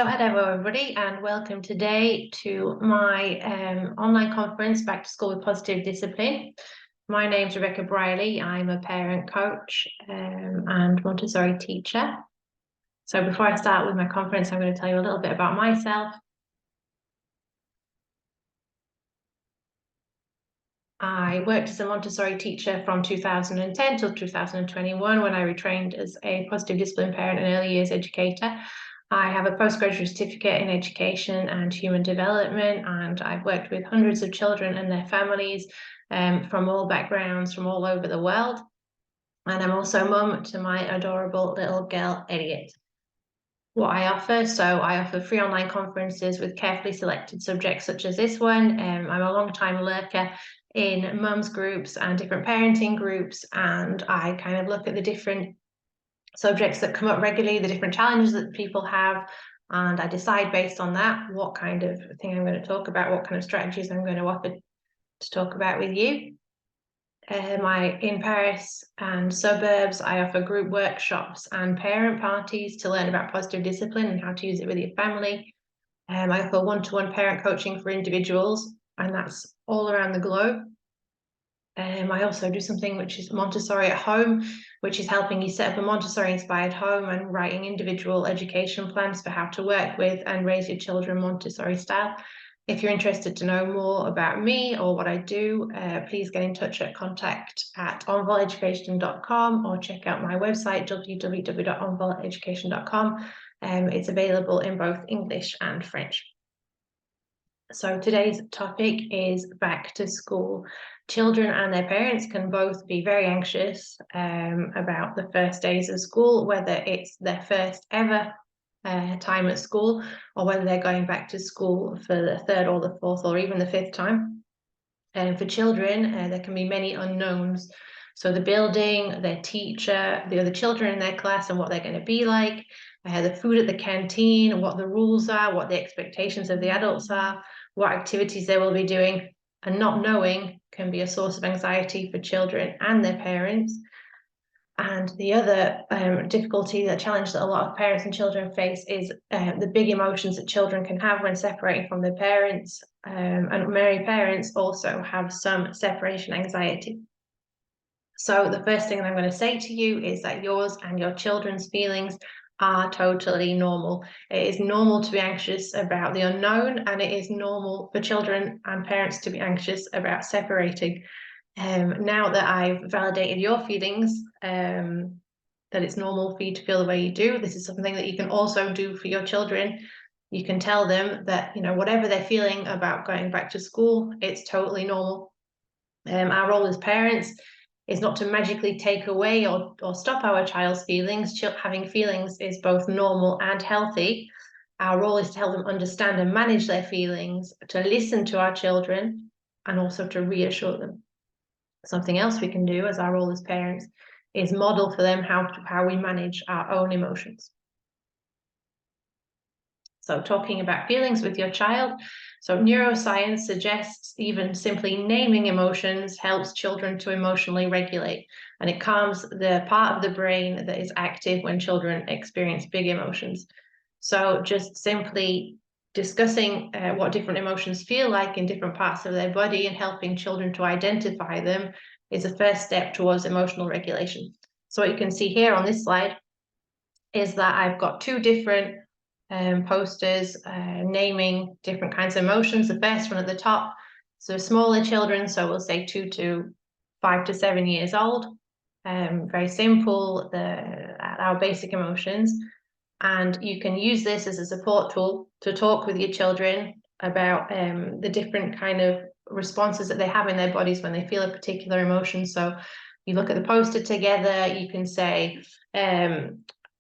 So hello everybody and welcome today to my online conference, Back to School with Positive Discipline. My name's Rebecca Briley. I'm a parent coach and Montessori teacher. So before I start with my conference, I'm going to tell you a little bit about myself. I worked as a Montessori teacher from 2010 till 2021 when I retrained as a positive discipline parent and early years educator. I have a postgraduate certificate in education and human development, and I've worked with hundreds of children and their families from all backgrounds, from all over the world. And I'm also mum to my adorable little girl, Elliot. What I offer free online conferences with carefully selected subjects such as this one. I'm a long-time lurker in mums groups and different parenting groups, and I kind of look at the different subjects that come up regularly, the different challenges that people have, and I decide based on that what kind of thing I'm going to talk about, what kind of strategies I'm going to offer to talk about with you. In Paris and suburbs, I offer group workshops and parent parties to learn about positive discipline and how to use it with your family. I offer one-to-one parent coaching for individuals, and that's all around the globe. I also do something which is Montessori at Home, which is helping you set up a Montessori-inspired home and writing individual education plans for how to work with and raise your children Montessori style. If you're interested to know more about me or what I do, please get in touch at contact@envoleducation.com or check out my website, www.envoleducation.com. It's available in both English and French. So today's topic is back to school. Children and their parents can both be very anxious about the first days of school, whether it's their first ever time at school or whether they're going back to school for the third or the fourth or even the fifth time. And for children, there can be many unknowns. So the building, their teacher, the other children in their class and what they're going to be like, the food at the canteen, what the rules are, what the expectations of the adults are, what activities they will be doing, and not knowing can be a source of anxiety for children and their parents. And the other difficulty, the challenge that a lot of parents and children face is the big emotions that children can have when separating from their parents. And many parents also have some separation anxiety. So the first thing that I'm going to say to you is that yours and your children's feelings are totally normal. It is normal to be anxious about the unknown, and it is normal for children and parents to be anxious about separating. Now that I've validated your feelings, that it's normal for you to feel the way you do, this is something that you can also do for your children. You can tell them that, you know, whatever they're feeling about going back to school, it's totally normal. Our role as parents is not to magically take away or stop our child's feelings. Having feelings is both normal and healthy. Our role is to help them understand and manage their feelings, to listen to our children, and also to reassure them. Something else we can do as our role as parents is model for them how we manage our own emotions. So talking about feelings with your child. So neuroscience suggests even simply naming emotions helps children to emotionally regulate, and it calms the part of the brain that is active when children experience big emotions. So just simply discussing what different emotions feel like in different parts of their body and helping children to identify them is a first step towards emotional regulation. So what you can see here on this slide is that I've got two different posters naming different kinds of emotions. The first one at the top, so smaller children, so we'll say 2 to 5 to 7 years old. Very simple, our basic emotions. And you can use this as a support tool to talk with your children about the different kind of responses that they have in their bodies when they feel a particular emotion. So you look at the poster together, you can say,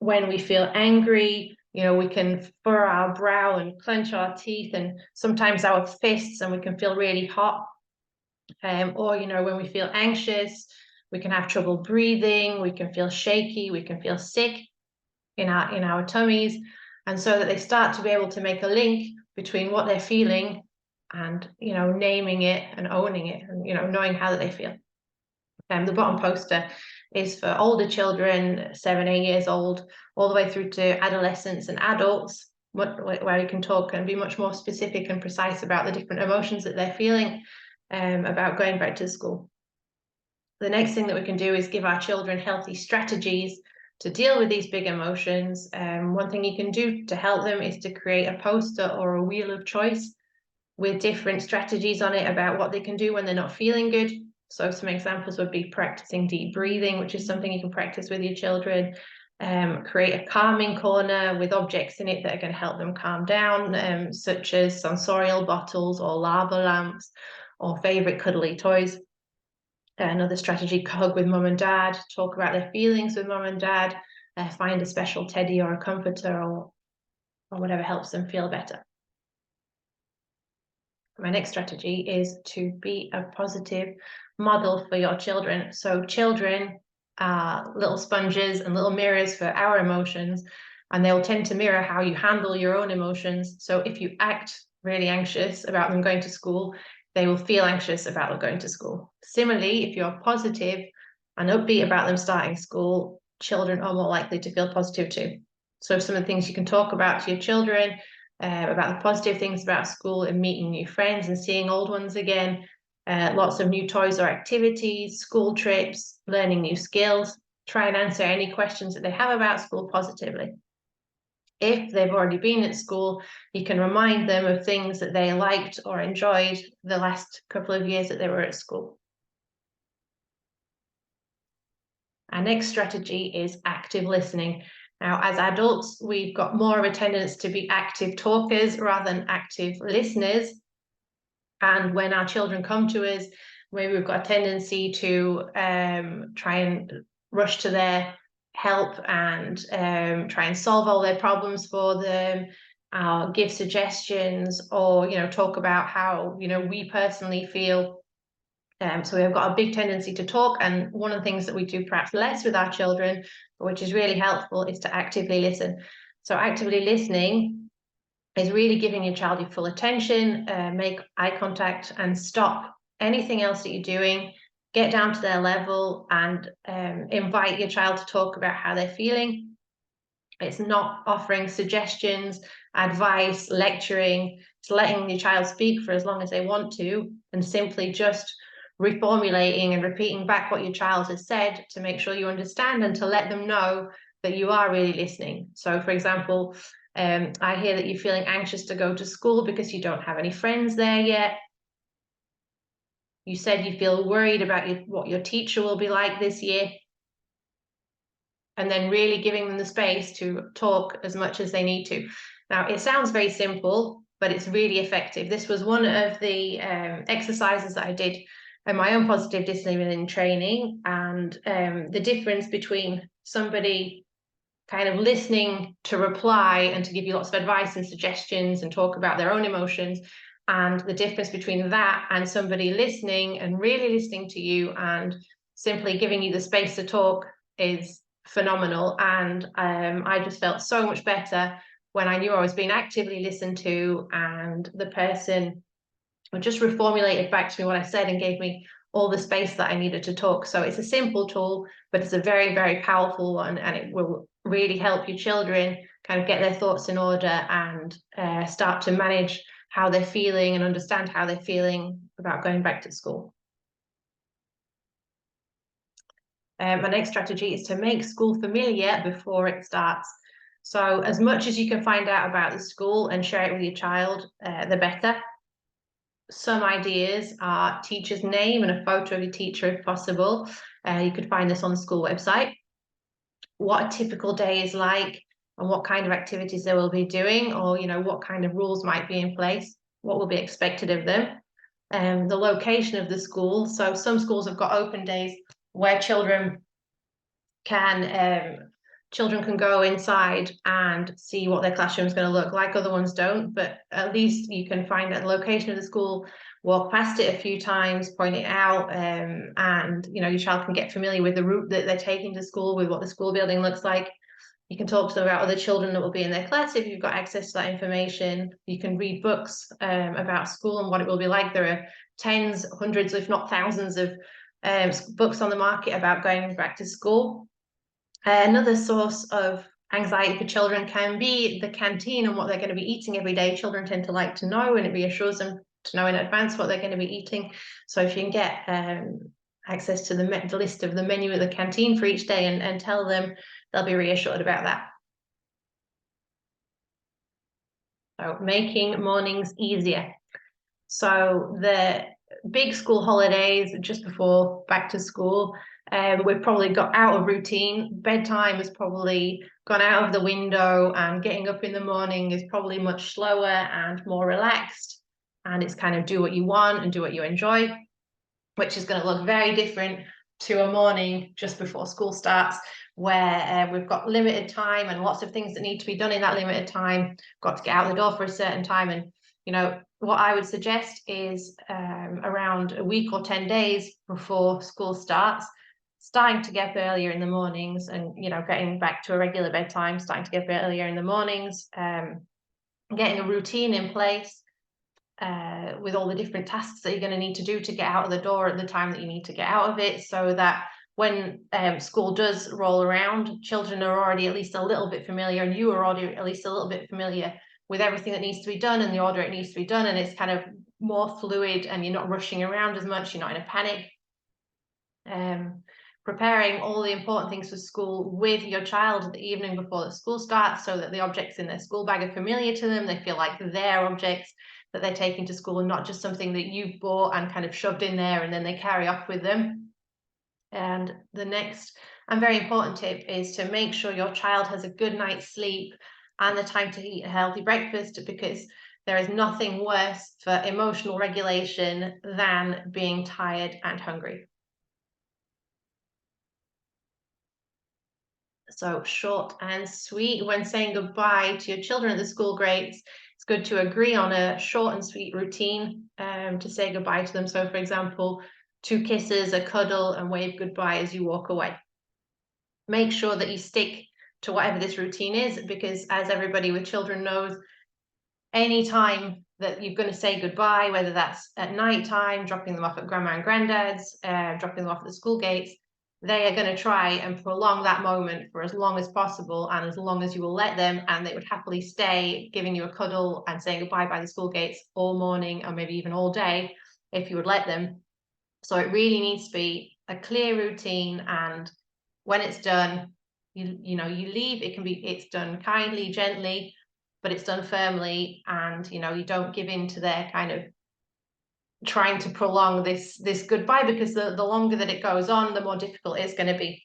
when we feel angry, you know, we can furrow our brow and clench our teeth and sometimes our fists, and we can feel really hot. Or, you know, when we feel anxious, we can have trouble breathing, we can feel shaky, we can feel sick in our tummies. And so that they start to be able to make a link between what they're feeling and, you know, naming it and owning it and, you know, knowing how they feel. The bottom poster is for older children, 7, 8 years old, all the way through to adolescents and adults. where you can talk and be much more specific and precise about the different emotions that they're feeling about going back to school. The next thing that we can do is give our children healthy strategies to deal with these big emotions. One thing you can do to help them is to create a poster or a wheel of choice with different strategies on it about what they can do when they're not feeling good. So some examples would be practicing deep breathing, which is something you can practice with your children. Create a calming corner with objects in it that are going to help them calm down, such as sensorial bottles or lava lamps or favorite cuddly toys. Another strategy, hug with mum and dad, talk about their feelings with mum and dad, find a special teddy or a comforter or whatever helps them feel better. My next strategy is to be a positive model for your children. So children are little sponges and little mirrors for our emotions, and they'll tend to mirror how you handle your own emotions. So if you act really anxious about them going to school, they will feel anxious about them going to school. Similarly, if you're positive and upbeat about them starting school, children are more likely to feel positive too. So some of the things you can talk about to your children, about the positive things about school and meeting new friends and seeing old ones again, lots of new toys or activities, school trips, learning new skills. Try and answer any questions that they have about school positively. If they've already been at school, you can remind them of things that they liked or enjoyed the last couple of years that they were at school. Our next strategy is active listening. Now, as adults, we've got more of a tendency to be active talkers rather than active listeners. And when our children come to us, maybe we've got a tendency to try and rush to their help and try and solve all their problems for them, give suggestions, or talk about how we personally feel. So we've got a big tendency to talk, and one of the things that we do perhaps less with our children, which is really helpful, is to actively listen. So actively listening is really giving your child your full attention, make eye contact and stop anything else that you're doing, get down to their level and invite your child to talk about how they're feeling. It's not offering suggestions, advice, lecturing. It's letting your child speak for as long as they want to and simply just reformulating and repeating back what your child has said to make sure you understand and to let them know that you are really listening. So for example, I hear that you're feeling anxious to go to school because you don't have any friends there yet. You said you feel worried about what your teacher will be like this year. And then really giving them the space to talk as much as they need to. Now, it sounds very simple, but it's really effective. This was one of the exercises that I did in my own positive listening training, and the difference between somebody kind of listening to reply and to give you lots of advice and suggestions and talk about their own emotions, and the difference between that and somebody listening and really listening to you and simply giving you the space to talk is phenomenal. And I just felt so much better when I knew I was being actively listened to, and the person just reformulated back to me what I said and gave me all the space that I needed to talk. So it's a simple tool, but it's a very, very powerful one, and it will really help your children kind of get their thoughts in order and start to manage how they're feeling and understand how they're feeling about going back to school. My next strategy is to make school familiar before it starts. So as much as you can find out about the school and share it with your child, the better. Some ideas are teacher's name and a photo of your teacher if possible. You could find this on the school website. What a typical day is like and what kind of activities they will be doing, or what kind of rules might be in place, what will be expected of them. The location of the school. So some schools have got open days where children can go inside and see what their classroom is going to look like. Other ones don't, but at least you can find the location of the school, walk past it a few times, point it out, and your child can get familiar with the route that they're taking to school, with what the school building looks like. You can talk to them about other children that will be in their class if you've got access to that information. You can read books about school and what it will be like. There are tens, hundreds, if not thousands of books on the market about going back to school. Another source of Anxiety for children can be the canteen and what they're going to be eating every day. Children tend to like to know, and it reassures them to know in advance what they're going to be eating. So if you can get access to the list of the menu of the canteen for each day and tell them, they'll be reassured about that. So making mornings easier. So the big school holidays just before back to school, we've probably got out of routine. Bedtime has probably gone out of the window, and getting up in the morning is probably much slower and more relaxed. And it's kind of do what you want and do what you enjoy, which is going to look very different to a morning just before school starts, where we've got limited time and lots of things that need to be done in that limited time, got to get out the door for a certain time. And what I would suggest is around a week or 10 days before school starts, starting to get up earlier in the mornings, and getting back to a regular bedtime, starting to get up earlier in the mornings, getting a routine in place with all the different tasks that you're going to need to do to get out of the door at the time that you need to get out of it, so that when school does roll around, children are already at least a little bit familiar, and you are already at least a little bit familiar with everything that needs to be done and the order it needs to be done, and it's kind of more fluid, and you're not rushing around as much, you're not in a panic. Preparing all the important things for school with your child the evening before the school starts, so that the objects in their school bag are familiar to them, they feel like their objects that they're taking to school, and not just something that you've bought and kind of shoved in there and then they carry off with them. And the next and very important tip is to make sure your child has a good night's sleep and the time to eat a healthy breakfast, because there is nothing worse for emotional regulation than being tired and hungry. So short and sweet. When saying goodbye to your children at the school gates, it's good to agree on a short and sweet routine to say goodbye to them. So for example, 2 kisses, a cuddle, and wave goodbye as you walk away. Make sure that you stick to whatever this routine is, because as everybody with children knows, any time that you're going to say goodbye, whether that's at night time, dropping them off at grandma and granddad's, dropping them off at the school gates, they are going to try and prolong that moment for as long as possible, and as long as you will let them, and they would happily stay giving you a cuddle and saying goodbye by the school gates all morning, or maybe even all day if you would let them. So it really needs to be a clear routine, and when it's done, you leave. It's done kindly, gently, but it's done firmly, and you don't give in to their kind of trying to prolong this goodbye, because the longer that it goes on, the more difficult it's going to be.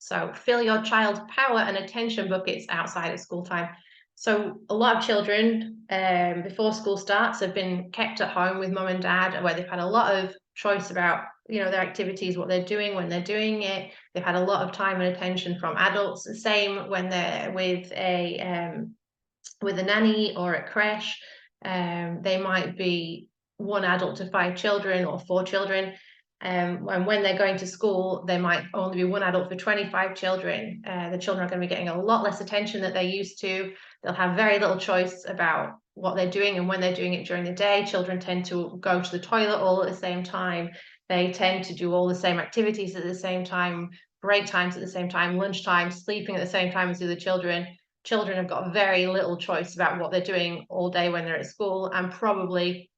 So fill your child's power and attention buckets outside of school time. So a lot of children before school starts have been kept at home with mum and dad, where they've had a lot of choice about their activities, what they're doing, when they're doing it. They've had a lot of time and attention from adults. The same when they're with a nanny or a creche. They might be 1 adult to 5 children or 4 children. And when they're going to school, they might only be 1 adult for 25 children. The children are going to be getting a lot less attention than they used to. They'll have very little choice about what they're doing and when they're doing it during the day. Children tend to go to the toilet all at the same time. They tend to do all the same activities at the same time, break times at the same time, lunch time, sleeping at the same time as the other children. Children have got very little choice about what they're doing all day when they're at school, and probably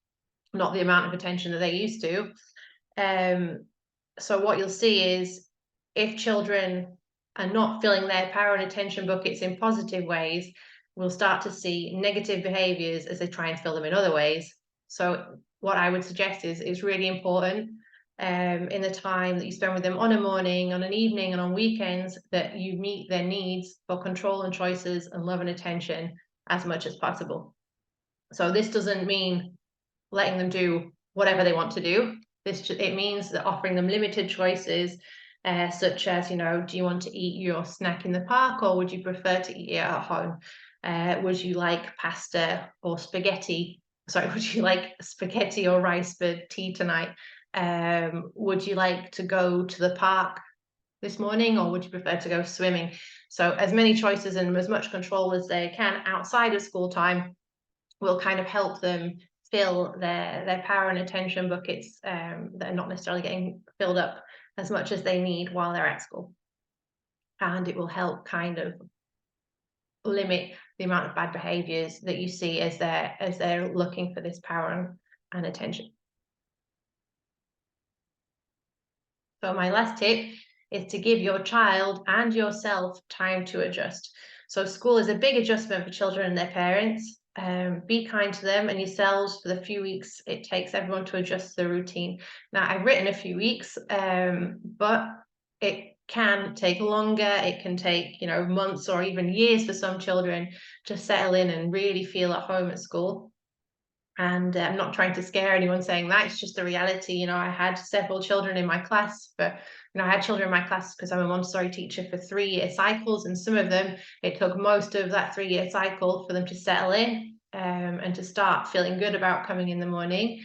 not the amount of attention that they used to. So what you'll see is, if children are not filling their power and attention buckets in positive ways, we'll start to see negative behaviors as they try and fill them in other ways. So what I would suggest is really important in the time that you spend with them on a morning, on an evening, and on weekends, that you meet their needs for control and choices and love and attention as much as possible. So this doesn't mean letting them do whatever they want to do. It means that offering them limited choices, such as, do you want to eat your snack in the park, or would you prefer to eat it at home? Would you like pasta or spaghetti? Sorry, would you like spaghetti or rice for tea tonight? Would you like to go to the park this morning, or would you prefer to go swimming? So as many choices and as much control as they can outside of school time will kind of help them fill their power and attention buckets that are not necessarily getting filled up as much as they need while they're at school. and it will help kind of limit the amount of bad behaviors that you see as they're looking for this power and attention. So my last tip is to give your child and yourself time to adjust. So school is a big adjustment for children and their parents. Be kind to them and yourselves for the few weeks it takes everyone to adjust to the routine. Now, I've written a few weeks, but it can take longer. It can take, months or even years for some children to settle in and really feel at home at school. And I'm not trying to scare anyone saying that, it's just the reality. I had several children in my class, but I had children in my class because I'm a Montessori teacher for 3-year cycles, and some of them, it took most of that 3-year cycle for them to settle in and to start feeling good about coming in the morning.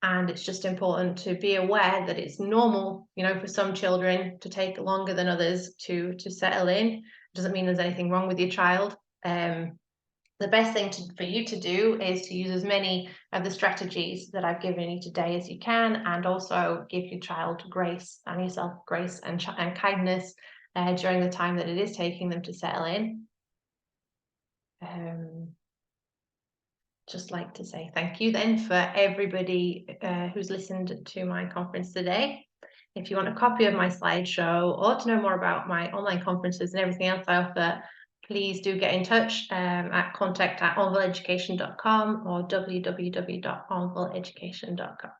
And it's just important to be aware that it's normal, for some children to take longer than others to settle in. It doesn't mean there's anything wrong with your child. The best thing for you to do is to use as many of the strategies that I've given you today as you can, and also give your child grace and yourself grace and kindness during the time that it is taking them to settle in. Just like to say thank you then for everybody who's listened to my conference today. If you want a copy of my slideshow or to know more about my online conferences and everything else I offer, please do get in touch at contact@envoleeducation.com or www.envoleeducation.com.